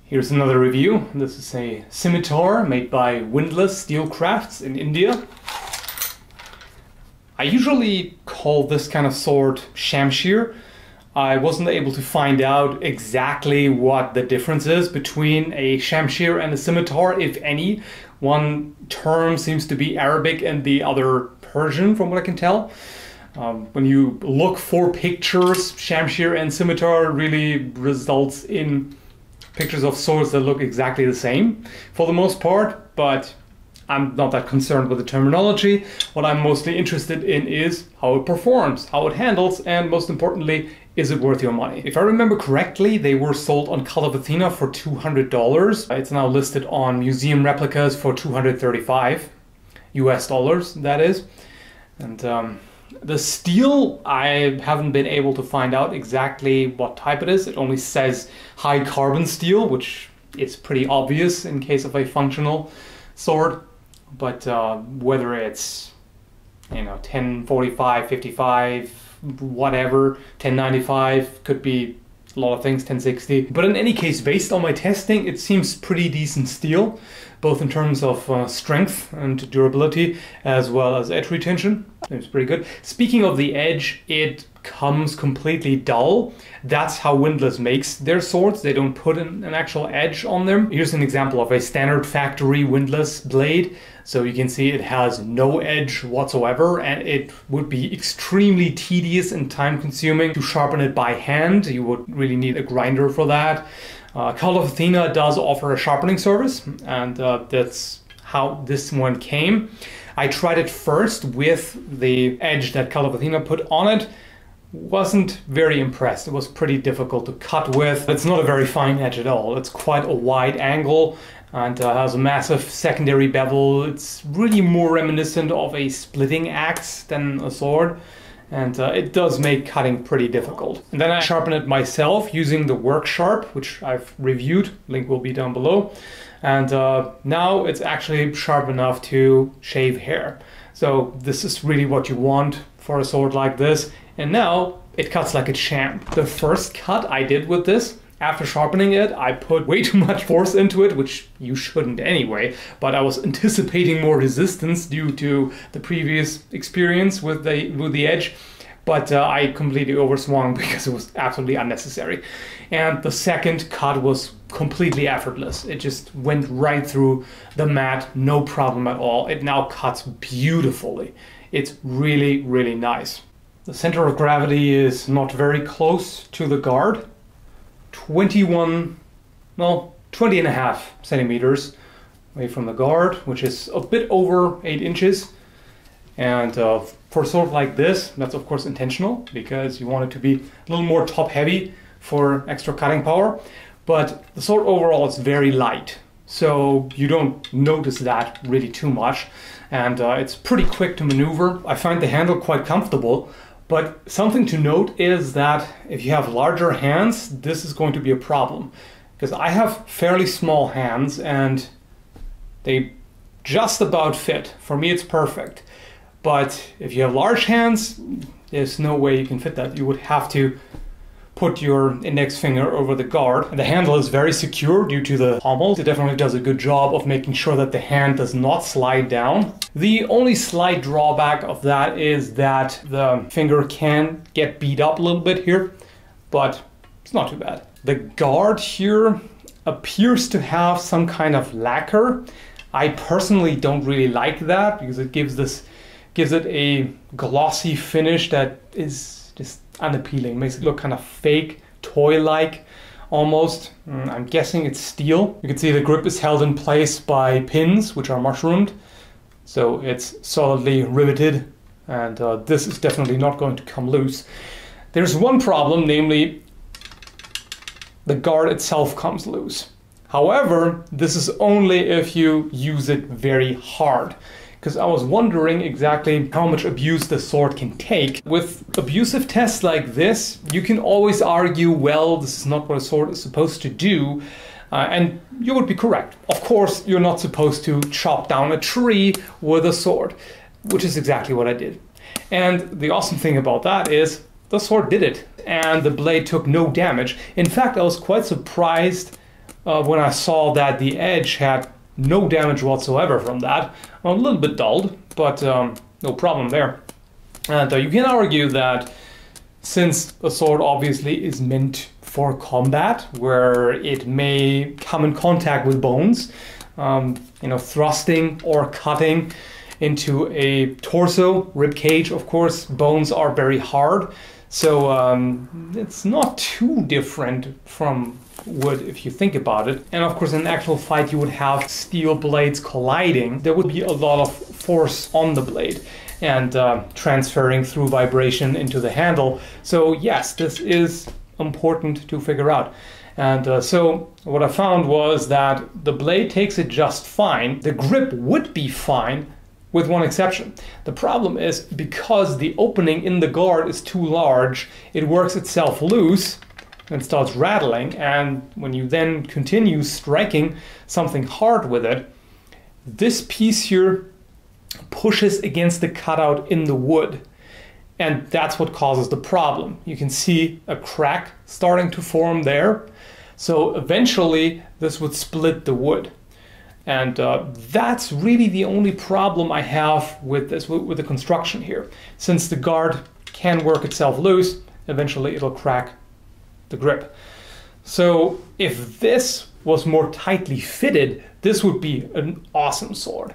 Here's another review. This is a scimitar made by Windlass Steelcrafts in India. I usually call this kind of sword shamshir. I wasn't able to find out exactly what the difference is between a shamshir and a scimitar, if any. One term seems to be Arabic and the other Persian, from what I can tell. When you look for pictures, shamshir and scimitar really results in pictures of swords that look exactly the same for the most part, but I'm not that concerned with the terminology. What I'm mostly interested in is how it performs, how it handles, and most importantly, is it worth your money? If I remember correctly, they were sold on Call of Athena for $200. It's now listed on museum replicas for $235 US dollars, that is. And the steel, I haven't been able to find out exactly what type it is. It only says high carbon steel, which is pretty obvious in case of a functional sword. But whether it's, 1045, 55, whatever, 1095, could be a lot of things, 1060. But in any case, based on my testing, it seems pretty decent steel, both in terms of strength and durability, as well as edge retention. Seems pretty good. Speaking of the edge, it comes completely dull. That's how Windlass makes their swords. They don't put an actual edge on them. Here's an example of a standard factory Windlass blade. So you can see it has no edge whatsoever, and it would be extremely tedious and time consuming to sharpen it by hand. You would really need a grinder for that. Call of Athena does offer a sharpening service, and that's how this one came. I tried it first with the edge that Call of Athena put on it. Wasn't very impressed. It was pretty difficult to cut with. It's not a very fine edge at all. It's quite a wide angle and has a massive secondary bevel. It's really more reminiscent of a splitting axe than a sword. And it does make cutting pretty difficult. And then I sharpen it myself using the Work Sharp, which I've reviewed. Link will be down below. And now it's actually sharp enough to shave hair. So this is really what you want for a sword like this. And now it cuts like a champ. The first cut I did with this, after sharpening it, I put way too much force into it, which you shouldn't anyway, but I was anticipating more resistance due to the previous experience with the edge, but I completely overswung because it was absolutely unnecessary. And the second cut was completely effortless. It just went right through the mat, no problem at all. It now cuts beautifully. It's really, really nice. The center of gravity is not very close to the guard. 20 and a half centimeters away from the guard, which is a bit over 8 inches. And for a sword like this, that's of course intentional because you want it to be a little more top heavy for extra cutting power. But the sword overall is very light, so you don't notice that really too much. And it's pretty quick to maneuver. I find the handle quite comfortable. But something to note is that if you have larger hands, this is going to be a problem. Because I have fairly small hands and they just about fit. For me, it's perfect. But if you have large hands, there's no way you can fit that. You would have to put your index finger over the guard. And the handle is very secure due to the pommel. It definitely does a good job of making sure that the hand does not slide down. The only slight drawback of that is that the finger can get beat up a little bit here, but it's not too bad. The guard here appears to have some kind of lacquer. I personally don't really like that because it gives it a glossy finish that is just unappealing. Makes it look kind of fake, toy-like almost. I'm guessing it's steel. You can see the grip is held in place by pins, which are mushroomed. So it's solidly riveted, and this is definitely not going to come loose. There's one problem, namely the guard itself comes loose. However, this is only if you use it very hard. Because I was wondering exactly how much abuse the sword can take. With abusive tests like this, you can always argue, well, this is not what a sword is supposed to do. And you would be correct. Of course, you're not supposed to chop down a tree with a sword, which is exactly what I did. And the awesome thing about that is the sword did it, and the blade took no damage. In fact, I was quite surprised when I saw that the edge had no damage whatsoever from that. A little bit dulled, but no problem there. And you can argue that since a sword obviously is meant for combat, where it may come in contact with bones, you know, thrusting or cutting into a torso, rib cage, of course, bones are very hard. So it's not too different from wood if you think about it. And of course, in an actual fight, you would have steel blades colliding. There would be a lot of force on the blade and transferring through vibration into the handle. So yes, this is important to figure out. And so what I found was that the blade takes it just fine. The grip would be fine, with one exception. The problem is because the opening in the guard is too large, it works itself loose and starts rattling. And when you then continue striking something hard with it, this piece here pushes against the cutout in the wood. And that's what causes the problem. You can see a crack starting to form there. So eventually this would split the wood. And that's really the only problem I have with this, with the construction here. Since the guard can work itself loose, eventually it'll crack the grip. So if this was more tightly fitted, this would be an awesome sword,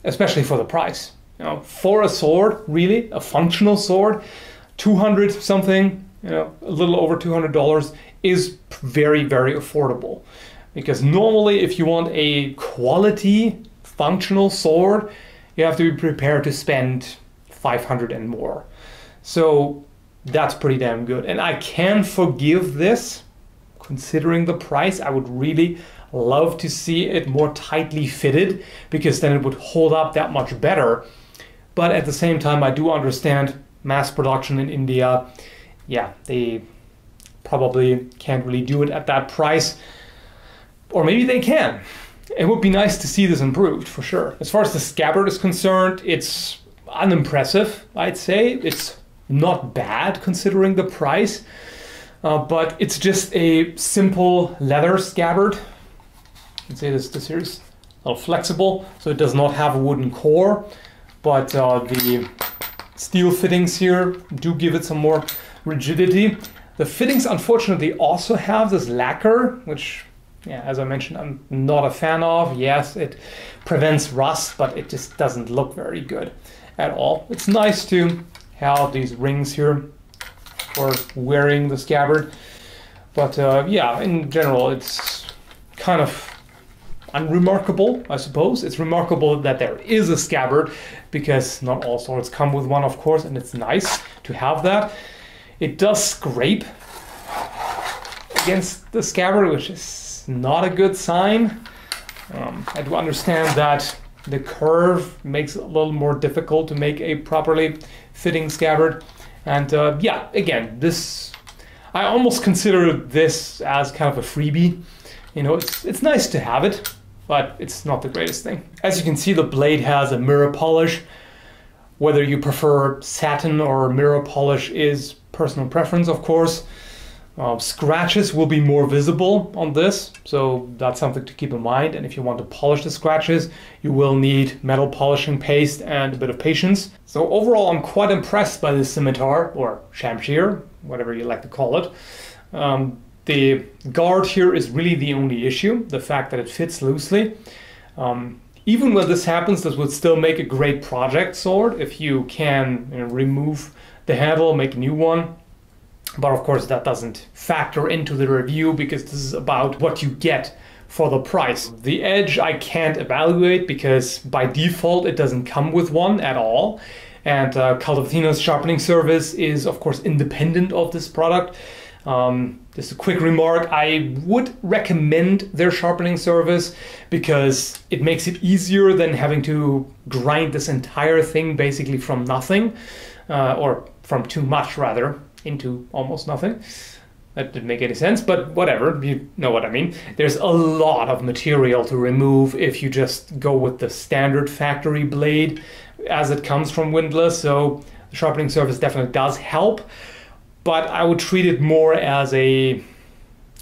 especially for the price. You know, for a sword, really, a functional sword, 200 something, you know, a little over $200 is very, very affordable. Because normally if you want a quality functional sword, you have to be prepared to spend 500 and more. So that's pretty damn good. And I can forgive this, considering the price. I would really love to see it more tightly fitted, because then it would hold up that much better. But at the same time, I do understand mass production in India. Yeah, they probably can't really do it at that price. Or maybe they can. It would be nice to see this improved, for sure. As far as the scabbard is concerned, it's unimpressive, I'd say. It's not bad considering the price, but it's just a simple leather scabbard. You can say this here is a little flexible, so it does not have a wooden core, but the steel fittings here do give it some more rigidity. The fittings, unfortunately, also have this lacquer, which, yeah, as I mentioned, I'm not a fan of. Yes, it prevents rust, but it just doesn't look very good at all. It's nice to have these rings here for wearing the scabbard, but yeah, in general, it's kind of unremarkable, I suppose. It's remarkable that there is a scabbard, because not all swords come with one, of course, and it's nice to have that. It does scrape against the scabbard, which is not a good sign. I do understand that the curve makes it a little more difficult to make a properly fitting scabbard. And yeah, again, this, I almost consider this as kind of a freebie. You know, it's nice to have it, but it's not the greatest thing. As you can see, the blade has a mirror polish. Whether you prefer satin or mirror polish is personal preference, of course. Scratches will be more visible on this, so that's something to keep in mind. And if you want to polish the scratches, you will need metal polishing paste and a bit of patience. So overall, I'm quite impressed by this scimitar, or shamshir, whatever you like to call it. The guard here is really the only issue, the fact that it fits loosely. Even when this happens, this would still make a great project sword if you can, you know, remove the handle, make a new one. But of course that doesn't factor into the review, because this is about what you get for the price. The edge I can't evaluate, because by default it doesn't come with one at all. And Calvino's sharpening service is of course independent of this product. Just a quick remark, I would recommend their sharpening service because it makes it easier than having to grind this entire thing basically from nothing, or from too much rather, into almost nothing. That didn't make any sense, but whatever, you know what I mean. There's a lot of material to remove if you just go with the standard factory blade as it comes from Windlass, so the sharpening service definitely does help, but I would treat it more as a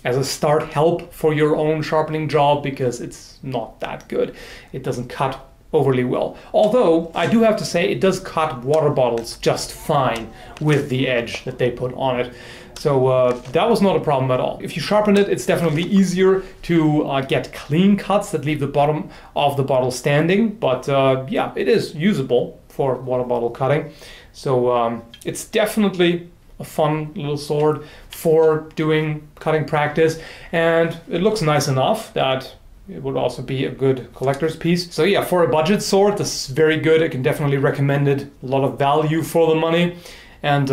as a start help for your own sharpening job, because it's not that good. It doesn't cut overly well. Although I do have to say it does cut water bottles just fine with the edge that they put on it. So that was not a problem at all. If you sharpen it, it's definitely easier to get clean cuts that leave the bottom of the bottle standing. But yeah, it is usable for water bottle cutting. So it's definitely a fun little sword for doing cutting practice, and it looks nice enough that it would also be a good collector's piece. So yeah, for a budget sword, this is very good. I can definitely recommend it. A lot of value for the money, and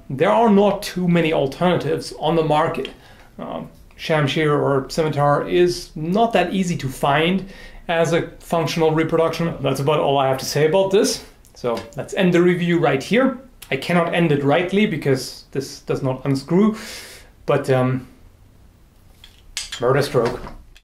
there are not too many alternatives on the market. Shamshir or Scimitar is not that easy to find as a functional reproduction. That's about all I have to say about this. So let's end the review right here. I cannot end it rightly because this does not unscrew, but murder stroke.